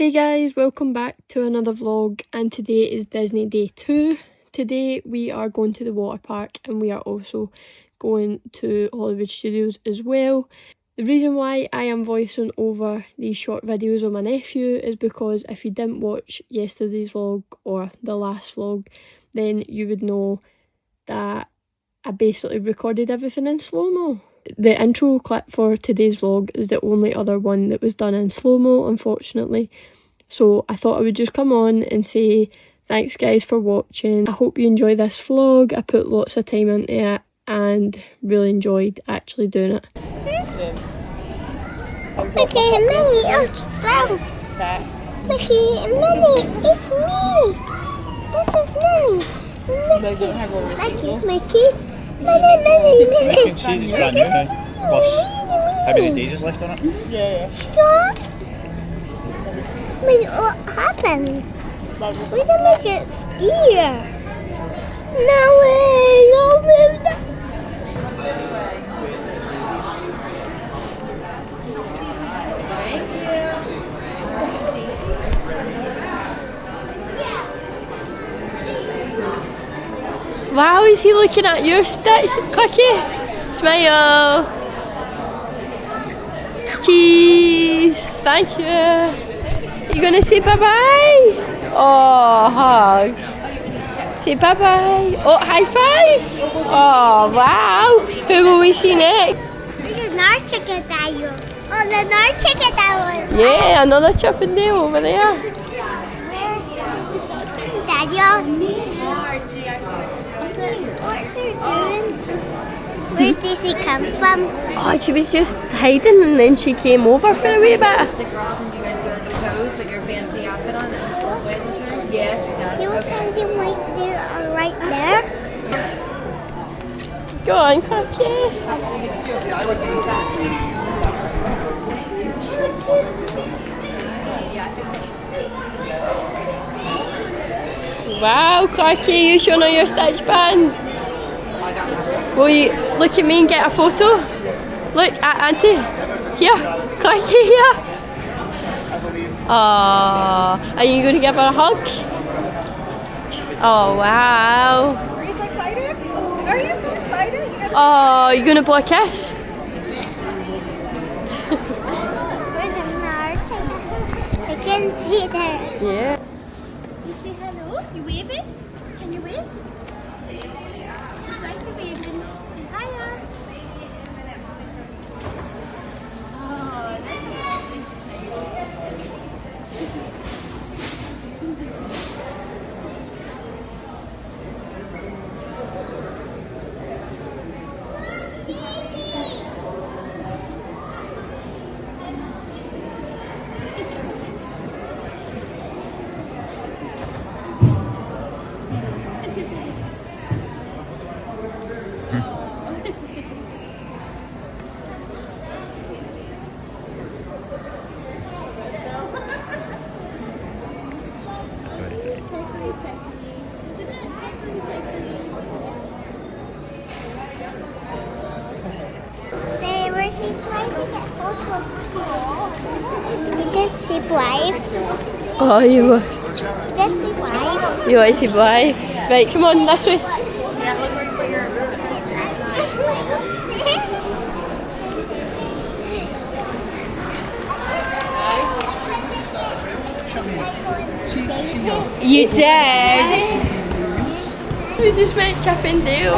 Hey guys, welcome back to another vlog, and today is Disney Day 2. Today we are going to the water park and we are also going to Hollywood Studios as well. The reason why I am voicing over these short videos of my nephew is because if you didn't watch yesterday's vlog or the last vlog, then you would know that I basically recorded everything in slow-mo. The intro clip for today's vlog is the only other one that was done in slow-mo, unfortunately. So I thought I would just come on and say thanks guys for watching. I hope you enjoy this vlog. I put lots of time into it and really enjoyed actually doing it. Okay, Minnie, it's down. Mickey, Minnie, it's me. This is Minnie. Mickey. You can see it's brand new now. Plus, how many days is left on it? Yeah. Stop. Wait, what happened? We can make it skier. No way, no way. Wow, is he looking at your sticks? Clicky, smile. Cheese, thank you. You gonna say bye-bye? Oh, hug. Say bye-bye. Oh, high five. Oh, wow. Who will we see next? There's another chicken tail. Oh, there's another chicken tail. Yeah, another Chip and Dale over there. What's her doing? Where did she come from? Oh, she was just hiding and then she came over for a wee bit. Stick her off and you guys do like a pose with your fancy outfit on and full blazer. Yeah, she does. They were standing right there. Go on, Cookie. Wow, Clarky, you showing her your stitch band? Will you look at me and get a photo? Look at Auntie. Here, Clarky, here. Aww, are you going to give her a hug? Oh, wow. Are you so excited? Are you so excited? Oh, you going to blow a kiss? Where's another chicken? I can see there. Yeah. You say hello? You waving? Can you wave? Like you waving. Say hiya. Oh, They were trying to get photos. We did see Blythe. Oh, you were. We did see Blythe. You want to see Blythe? Right, come on, this way. Yeah, look where you put your You did? We just met Chip and Dale.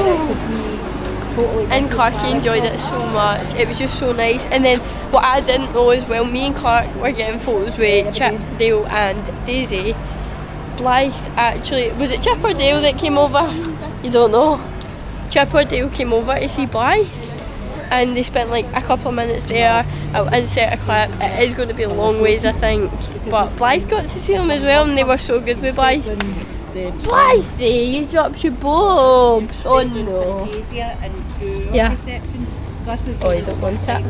And Clarky enjoyed it so much. It was just so nice. And then what I didn't know as well, me and Clark were getting photos with Chip, Dale and Daisy. Blythe actually, was it Chip or Dale that came over? You don't know. Chip or Dale came over to see Blythe. And they spent like a couple of minutes there. I'll insert a clip. It is going to be a long ways, I think. But Blythe got to see them as well, and they were so good with Blythe. Blythe, you dropped your bobs. Oh no. Yeah. Oh, you don't want it.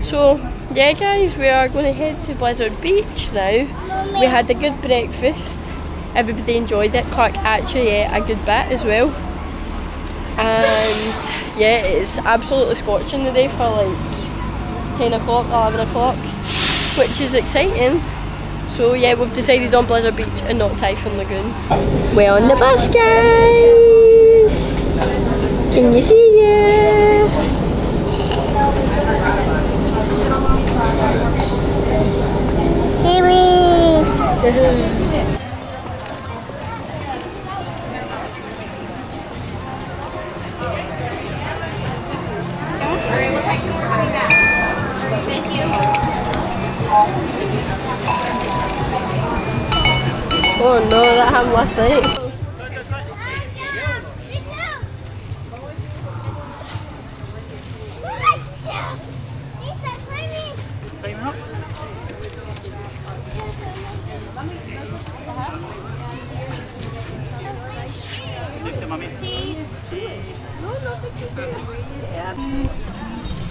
So, yeah guys, we are going to head to Blizzard Beach now. We had a good breakfast. Everybody enjoyed it. Clark actually ate a good bit as well. And yeah, it's absolutely scorching today for like 10 o'clock, 11 o'clock, which is exciting. So yeah, we've decided on Blizzard Beach and not Typhoon Lagoon. We're on the bus, guys! Can you see you? Siri. Alright, we'll text you when we're coming back. Thank you. Oh no, that happened last night. Climbing up. Look at mummy.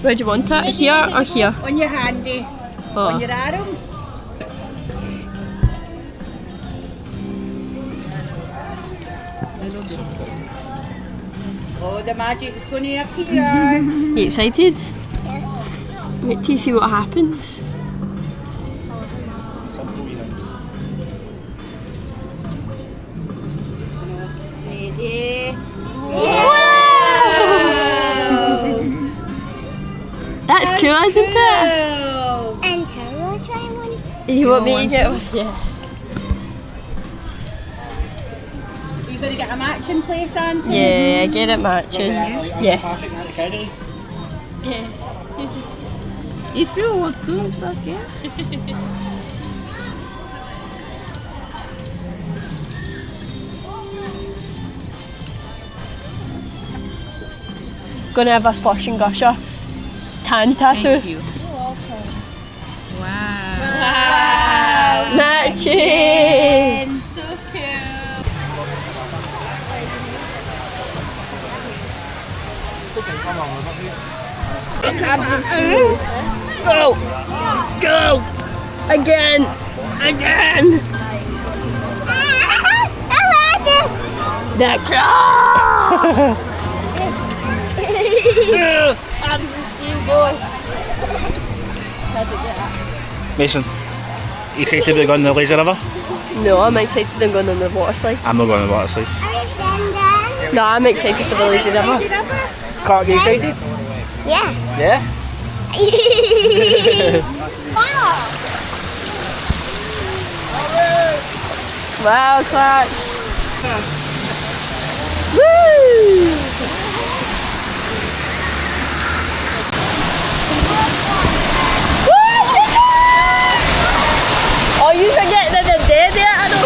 Where do you want it? Here or here? On your handy. On Oh. your arm. Oh, the magic's going to appear. You excited? Wait till you see what happens. Simple wee things. Ready? That's cool, isn't it? Oh. And Tara will try one. You want me to get one? Yeah. You got to get a matching place, Auntie? Yeah, get it matching. Yeah. Patrick and Kennedy. If you want to, stuff, yeah. Gonna have a slush and gusher tan tattoo. Wow. Matching! So cute. Go! Go! Again! Again! That I'm the steam boy. Mason, you excited about going to the lazy river? No, I'm excited I'm going on the water slide. I'm not going to the water slides. No, I'm excited for the lazy river. Clark, you excited? Yeah. Yeah? Wow, Clark. Woo! Oh, you forget that they're dead there, I know.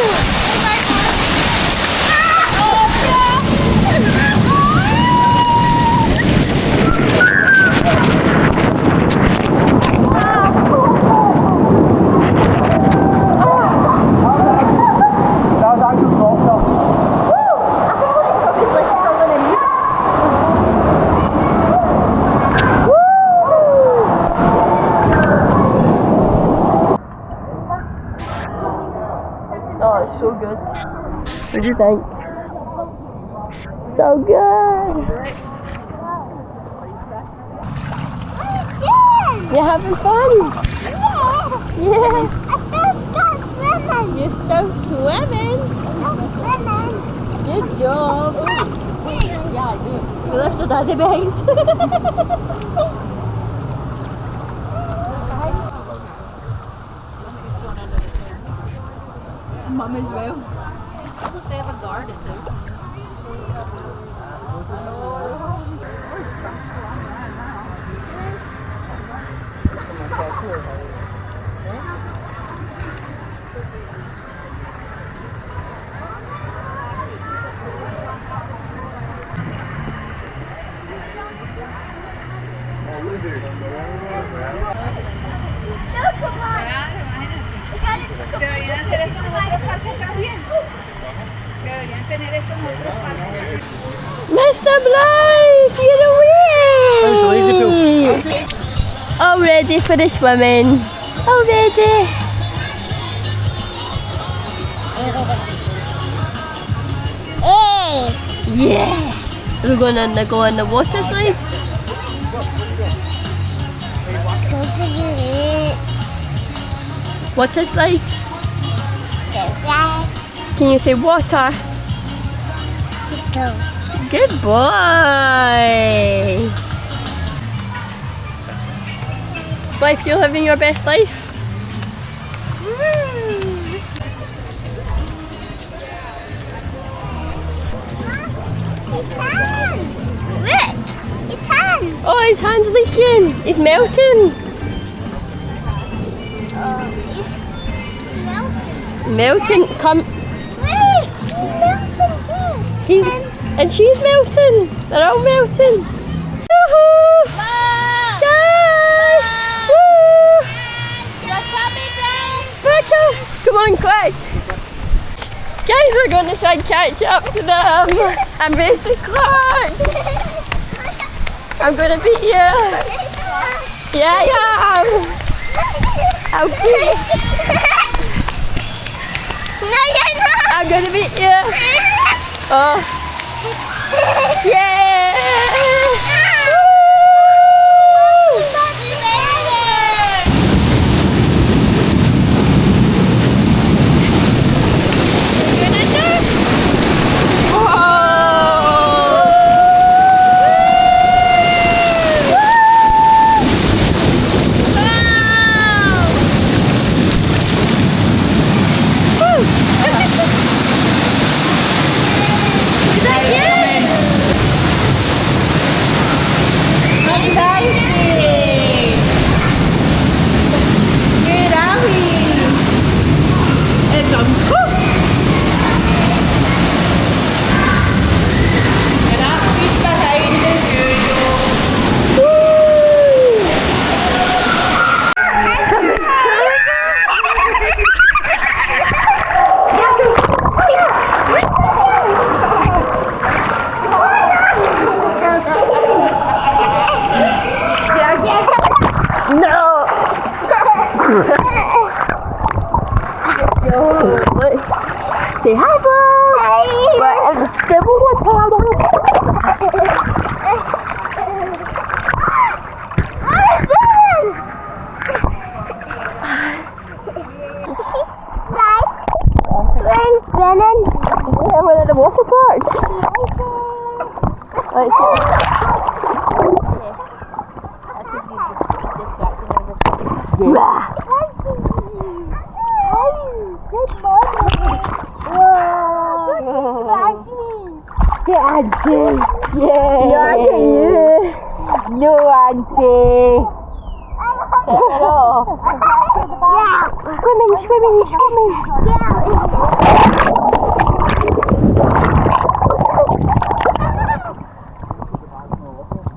Oh, it's so good. What do you think? So good. You having fun? Yeah. You're still swimming. Good job. Yeah, I do. You left your daddy behind. Mum as well. They have a garden though. Mr. Blythe, you're away! How's the lazy pool? All ready for the swimming. All ready. Yeah. We're gonna go on the water slides. Water slides. The red. Can you say water? Go. Good boy. Blythe, you're living your best life. His hand. Look. His hand. Oh, his hand's leaking. He's melting. Oh, he's melting. Melting. Come. Wait, he's melting too. He's and she's melting. They're all melting. Yoo-hoo! Guys! Woo! Rachel, come on, quick! Guys, we're going to try and catch up to them. I'm racing Clark. I'm going to beat you. Yeah, I am. I'll beat. No, you're not. I'm going to beat you. Oh. Yeah! Woo! Say hi, Bob! Hi! Yeah, we're at the water park. Let's go. Yeah. Auntie! Yeah! No, Auntie! Hello! Yeah. Swimming!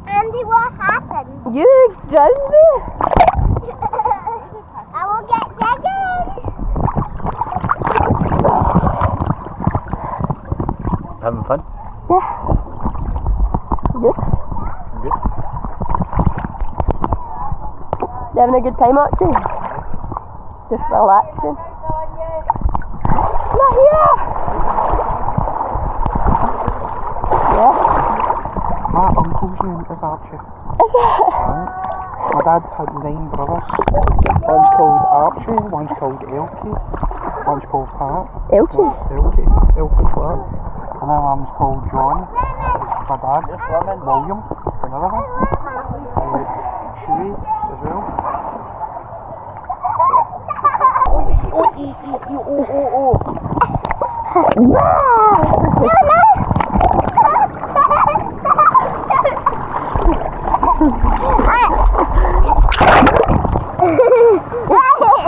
Andy, what happened? You drowned me? I will get dragged. Having fun? Yeah. Good. Good. You having a good time, Archie? Just relaxing. Not here! Yeah. My uncle's name is Archie. Is it? Right. My dad had 9 brothers. One's called Archie, one's called Elkie, one's called Pat. Elkie? Elkie Clark. And my mum's called John. My dad, William, another one. Shuey as well.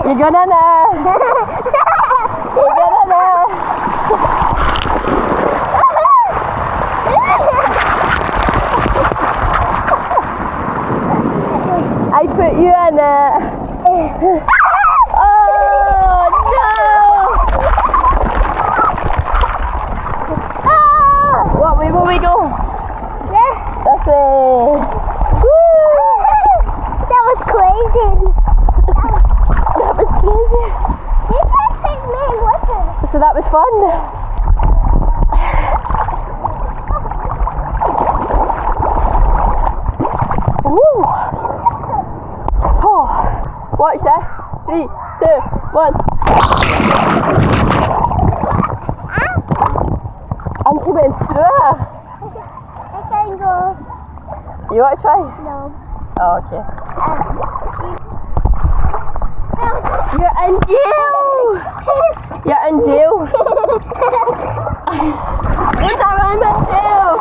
You're gonna know. You're gonna know. I put you in it. Oh no! What way will we go? This way. That was crazy. That was crazy. You can't take me with her. So that was fun. Ooh. Oh. Watch this. 3, 2, 1. Auntie went through it. I can go. You want to try? No. Oh, okay. You're in jail! You're in jail! What's that? I'm in jail!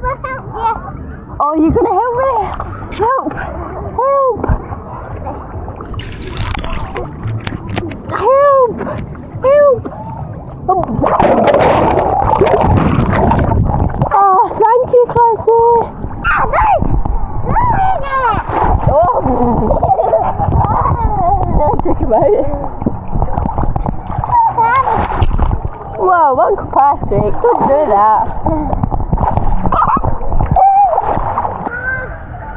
We'll help you. Oh, you're gonna help me? Help! Help! Help! Help! Oh, thank you, Classy! Oh! Took him out. Whoa, Uncle Patrick, don't do that.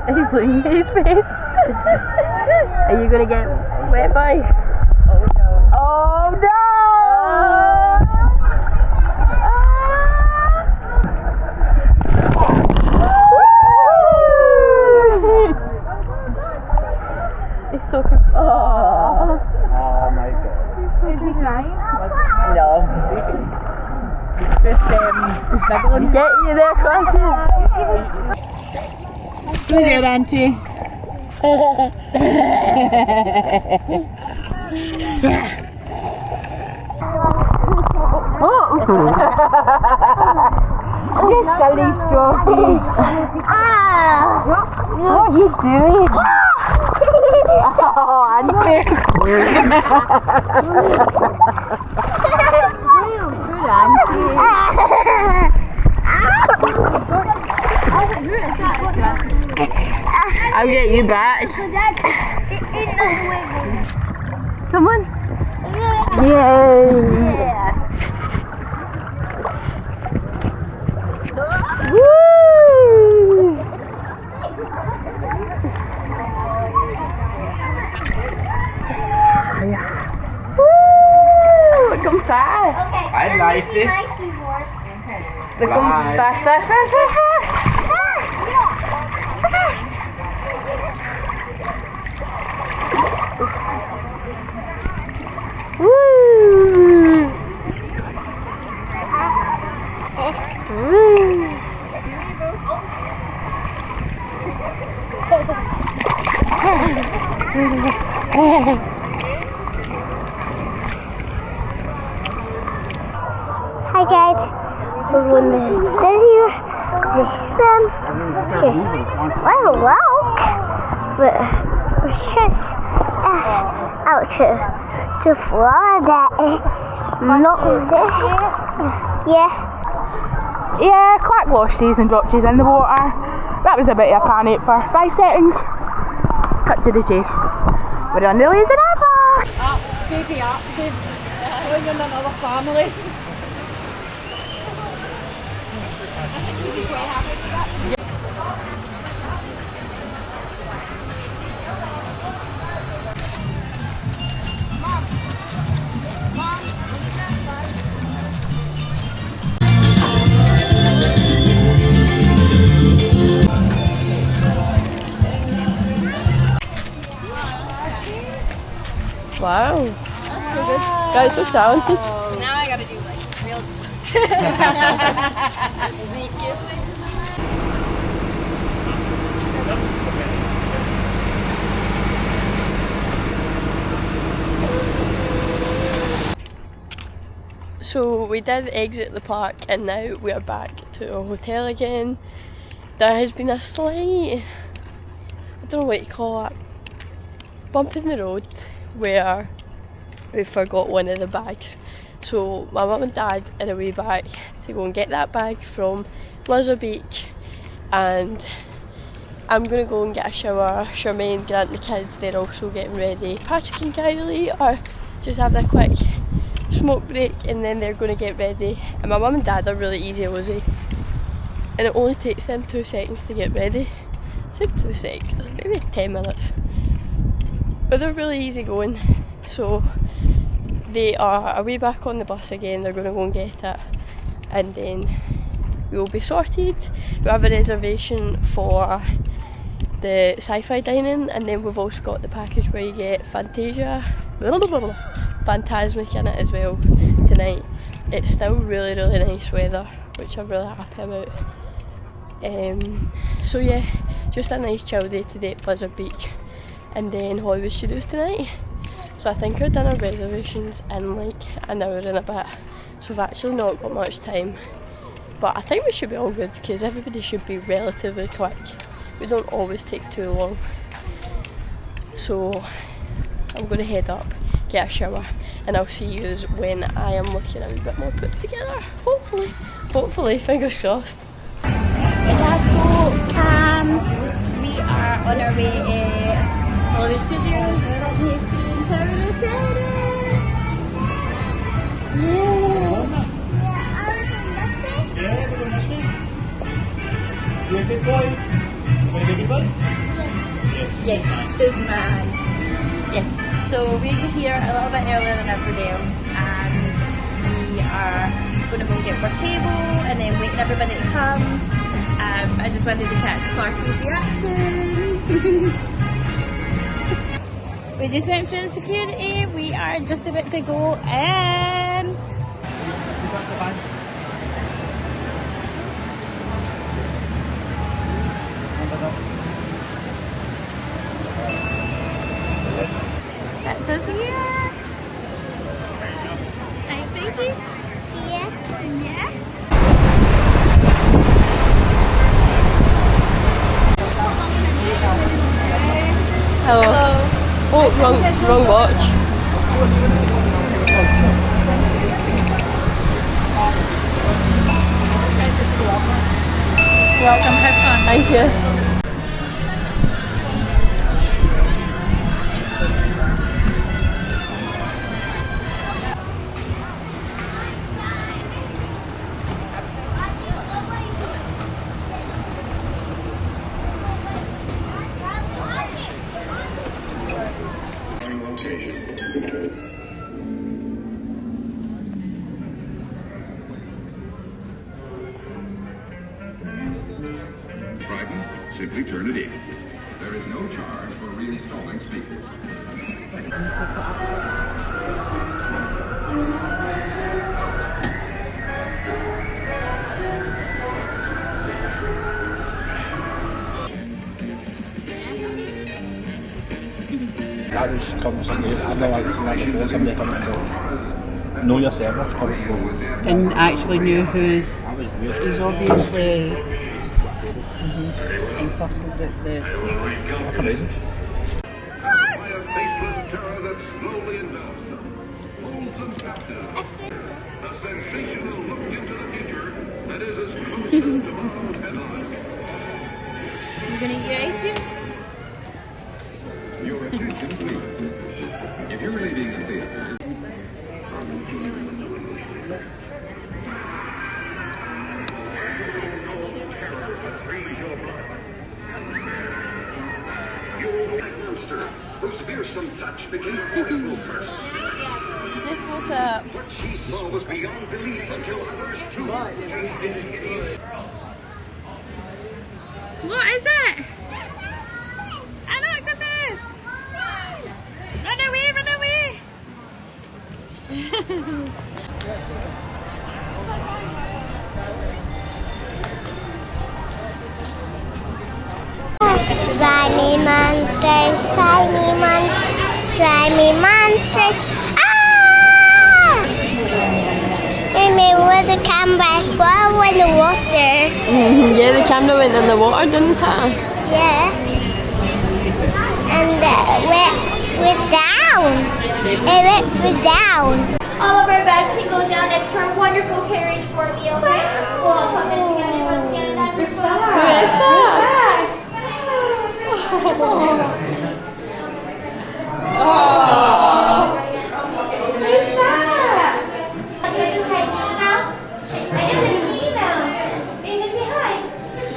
He's looking at his face. Are you gonna get wet by? Oh no. Oh no! He's so confused. Oh my god. Is he crying? no. Just snuggling. Get you there, Classy. Go there, Auntie. This silly sausage. What are you doing? Oh, Auntie. Good Auntie. I'll get you back. Come on. Yay. Woo! Woo! Come fast. I'd like it. They come Bye. fast, fast, fast, fast, fast. Woo! Woo! Hi guys, we're going to sit here, just swim, just let it walk, but we're just out to Florida, not yeah. Yeah, Clark lost his and dropped his in the water. That was a bit of a panic for 5 seconds. Cut to the chase. We're on the lazy river. Baby Archie, going in another family. Wow. Guys, so talented. Now I gotta do like real. So we did exit the park and now we are back to our hotel again. There has been a slight, I don't know what you call it, bump in the road where we forgot one of the bags. So my mum and dad are away back to go and get that bag from Lizard Beach, and I'm going to go and get a shower. Charmaine, Grant, the kids, they're also getting ready. Patrick and Kylie are just having a quick smoke break and then they're going to get ready. And my mum and dad are really easy Lizzie, and it only takes them 2 seconds to get ready. I said 2 seconds, maybe 10 minutes. But they're really easy going. So they are away back on the bus again. They're going to go and get it and then we will be sorted. We have a reservation for the Sci-Fi dining, and then we've also got the package where you get Fantasmic in it as well tonight. It's still really nice weather, which I'm really happy about. So yeah, just a nice chill day today at Blizzard Beach, and then Hollywood Studios tonight. So I think our dinner reservation's in like an hour and a bit, so we've actually not got much time. But I think we should be all good because everybody should be relatively quick. We don't always take too long. So I'm going to head up, get a shower, and I'll see you when I am looking a wee bit more put together. Hopefully, fingers crossed. Glasgow, Cam. We are on our way to Hollywood Studios. We're up here seeing Tower of Terror. Yeah, we're going this way. You a good boy? You going to be a good boy? Yes, good man. Yeah, so we were here a little bit earlier than everybody else, and we are going to go get our table and then waiting everybody to come. I just wanted to catch Clarky's reaction. We just went through security. We are just about to go in. That's us here. Are you excited? Yeah. Hello. Oh, wrong watch. Welcome, have fun. Thank you. Simply turn it in. There is no charge for reinstalling speakers. That was coming to somebody, I've never seen that before, somebody coming and go, know your server, come and go. And actually knew who's. That was weird. He's obviously encircled the. That's amazing. You gonna eat your ice cream? Your attention, please. If you're leaving the theater, monster whose fearsome touch became horrible first. Just woke up. What she saw was beyond belief until others too. What is it? I look at this! Run away, run away! Slimy monsters, slimy monsters. Ah! And they were the camera fell in the water. Yeah, the camera went in the water, didn't it? Yeah. And it went down. It went down. All of our bags can go down next to our wonderful carriage for me, okay? We'll all come in together once again. Who is that?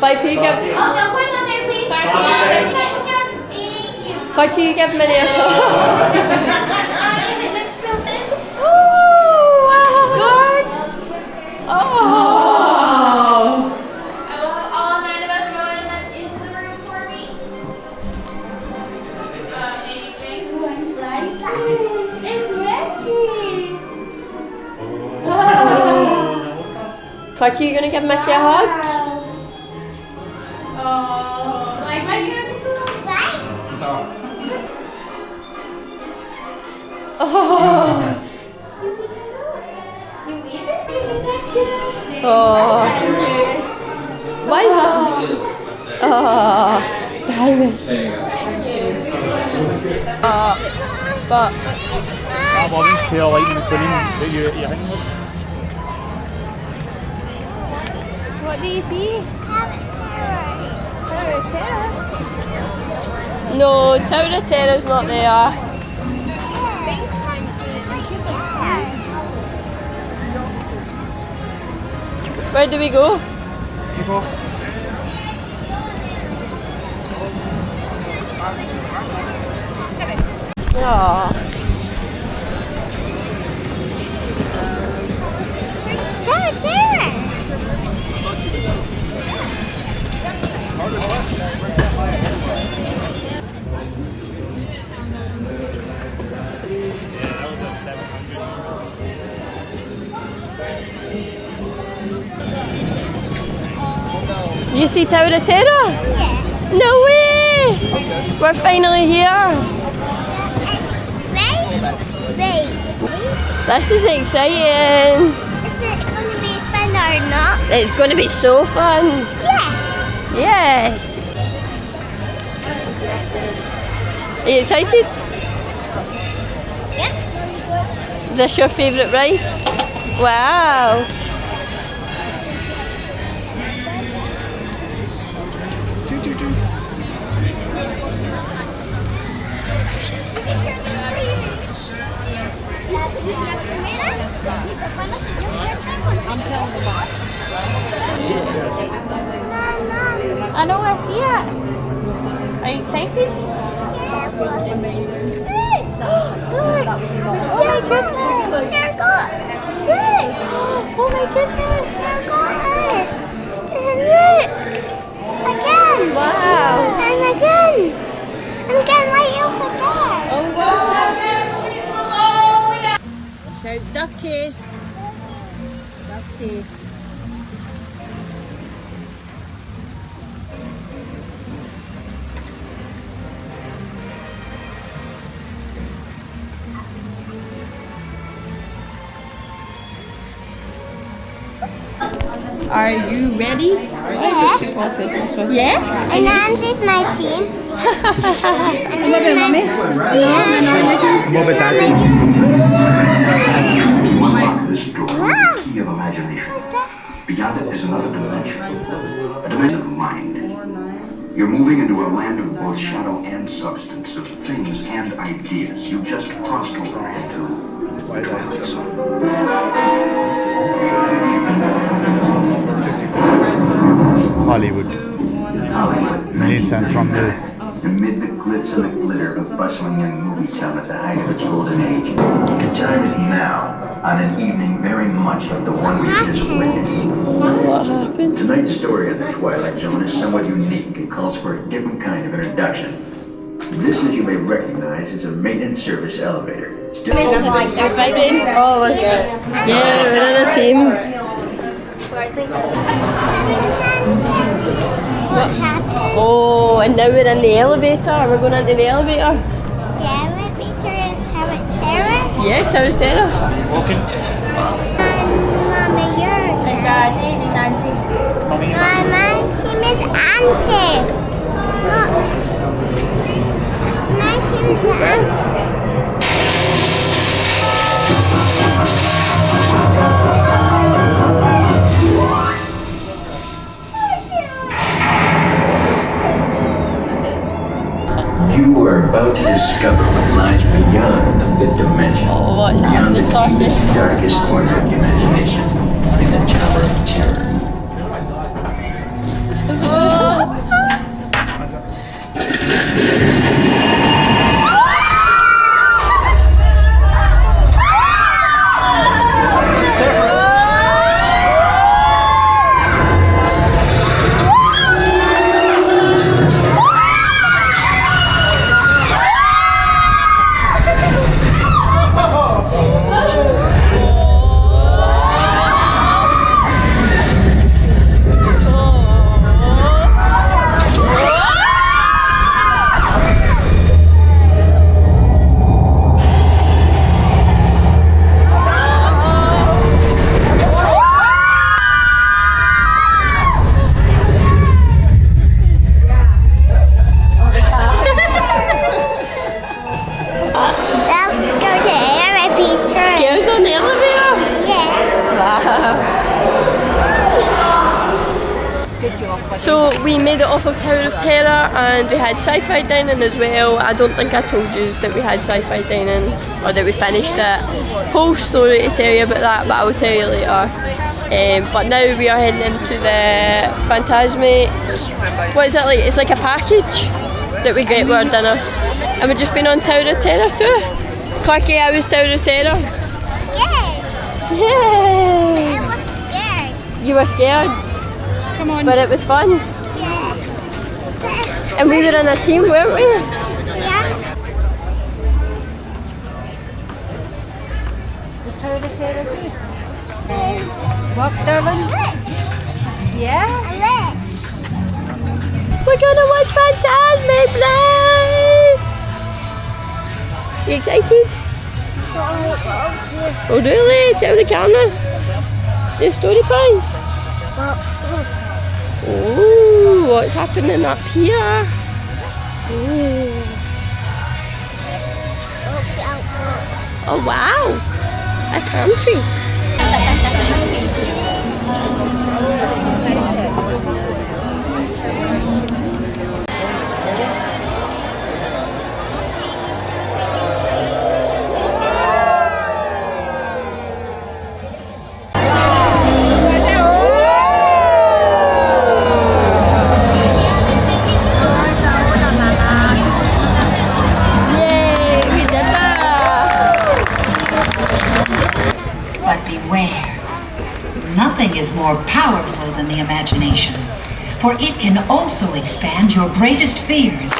But if you give, Oh, no, put him on there, please. Thank you. but you give me a All 9 of us go into the room for me. Vicky, you gonna give Mickey a hug? Oh. Oh. Why? Oh, Diamond. But That woman's pure light in the queen that you're hanging with. What do you see? no, Tower of Terror's not there. Where do we go? Yeah. You see Tower of Terror? Yeah. No way! We're finally here. This is exciting. Is it going to be fun or not? It's going to be so fun. Yes. Yes. Are you excited? Yeah. Is this your favourite ride? Wow. I know, I see it. Are you excited? Look! Oh my goodness! Oh my goodness! And look! Again! Wow. And again! And again right over there! Oh wow. Shout ducky. Ducky. Are you ready? Yeah. Yeah? And Andy's my team. And this is Mommy? Yeah. What about Daddy? Unlock this door Wow. with the key of imagination. What's that? Beyond it is another dimension. A dimension of mind. You're moving into a land of both shadow and substance, of things and ideas. You just crossed over into Why is that? Hollywood. Hollywood. Main center on the Amid the glitz and the glitter of bustling young movie town at the height of its golden age, the time is now, on an evening very much like the one we just witnessed. What happened? Tonight's story of the Twilight Zone is somewhat unique and calls for a different kind of introduction. This, as you may recognize, is a maintenance service elevator. Still It's vibrating. Oh, we're good. Yeah, we're in a team. What happened? Oh, and now we're in the elevator. We're going into the elevator. Yeah, my picture is Tower Terror. Yeah, Tower of Terror. walking. And Mama, yours. And Darcy and Nancy. My team is Auntie. Look. My team is Auntie. You are about to discover what lies beyond the fifth dimension. Oh, what's beyond the happening, deepest, darkest corner of your imagination, in the Tower of Terror. off of Tower of Terror and we had Sci-Fi dining as well. I don't think I told you that we had Sci-Fi dining or that we finished it. Whole story to tell you about that, but I will tell you later. But now we are heading into the Fantasmic. What is it like? It's like a package that we get with our dinner. And we've just been on Tower of Terror too. Clarky, how was Tower of Terror? Scared. Yeah. I was scared. You were scared? Come on. But it was fun. Yeah. And we were in a team, weren't we? Yeah. What, darling? Yeah? We're gonna watch Fantasmic Blitz! You excited? Oh really? Tell the camera. Your story prize. Oh, what's happening up here? Ooh. Oh wow! A country. But beware, nothing is more powerful than the imagination, for it can also expand your greatest fears.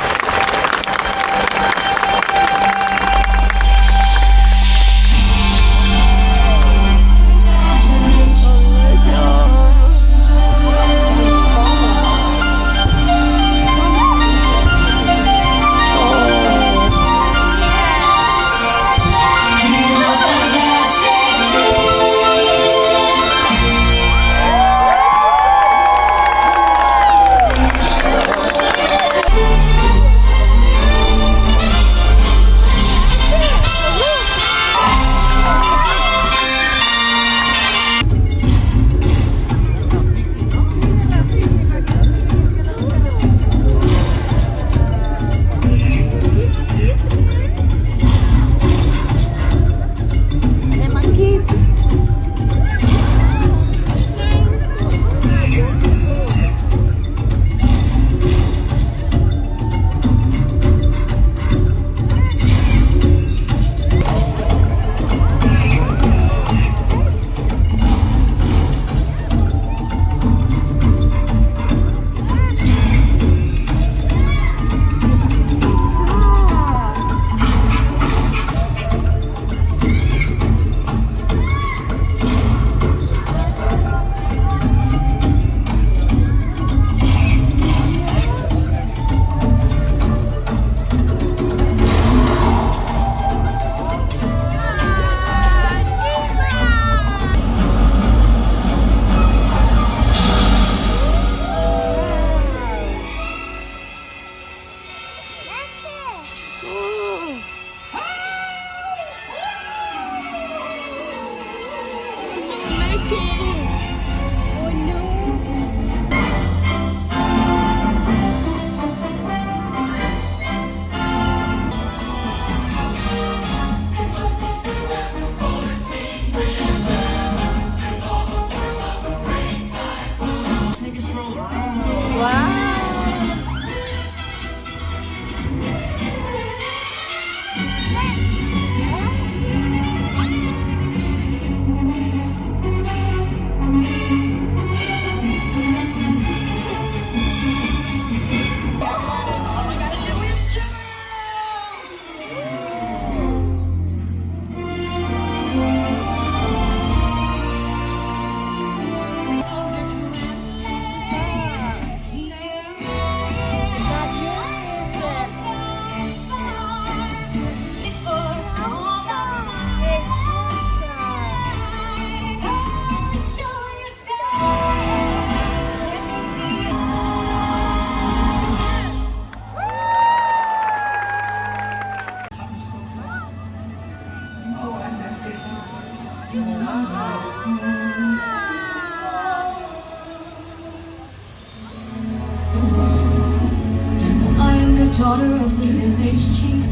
daughter of the village chief.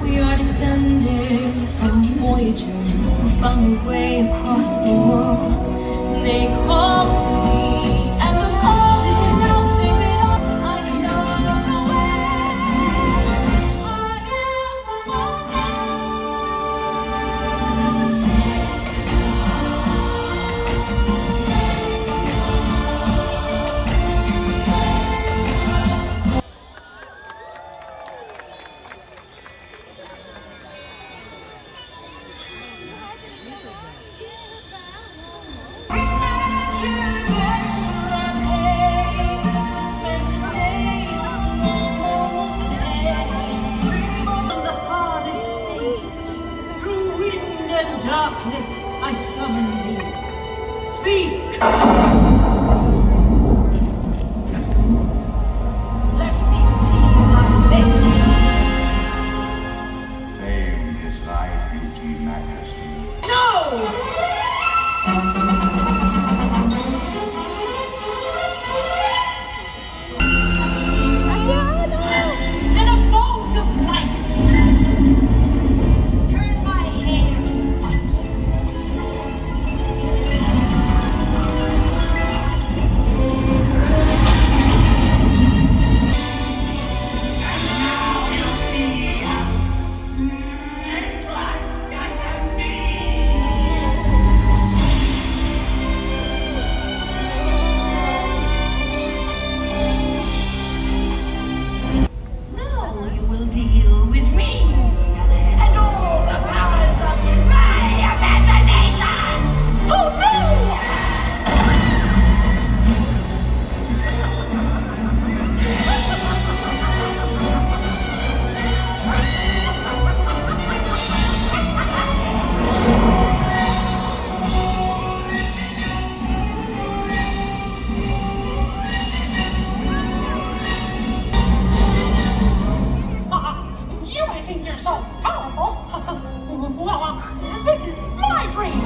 We are descended from voyagers who found their way across the world. They call me, and the call is enough. They read up, I know the way. I darkness, I summon thee. Speak! Let me see thy face. Fame is thy beauty, majesty. No! In a bolt of light, turn my hair to white. This is my dream!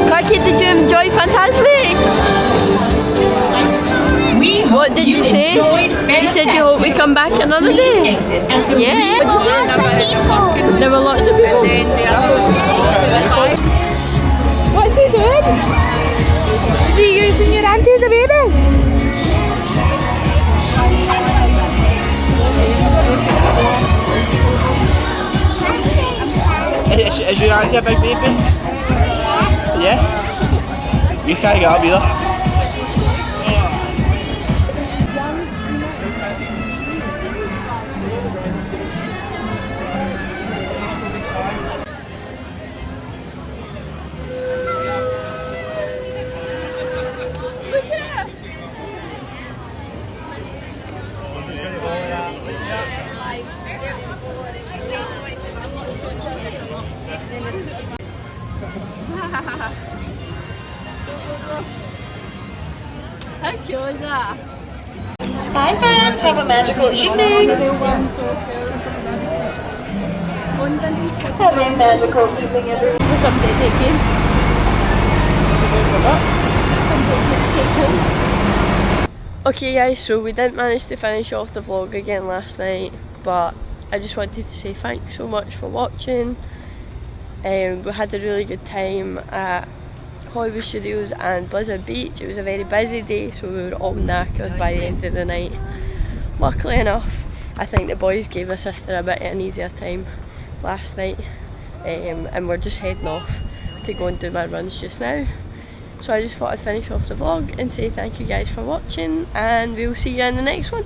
Becky, did you enjoy Fantasmic? What did you say? You said you hope we come back another day? Yeah. What did you say? There were lots of people. What's he doing? Is he using your auntie as a baby? Is your auntie a big baby? Yeah? You can't get up either. How cool is that? Hi friends, have a magical evening. Have a magical evening everyone. For something to take in. Okay guys, so we didn't manage to finish off the vlog again last night, but I just wanted to say thanks so much for watching. We had a really good time at Hollywood Studios and Blizzard Beach. It was a very busy day, so we were all knackered by the end of the night. luckily enough, I think the boys gave their sister a bit of an easier time last night, and we're just heading off to go and do my runs just now. So I just thought I'd finish off the vlog and say thank you guys for watching, and we'll see you in the next one.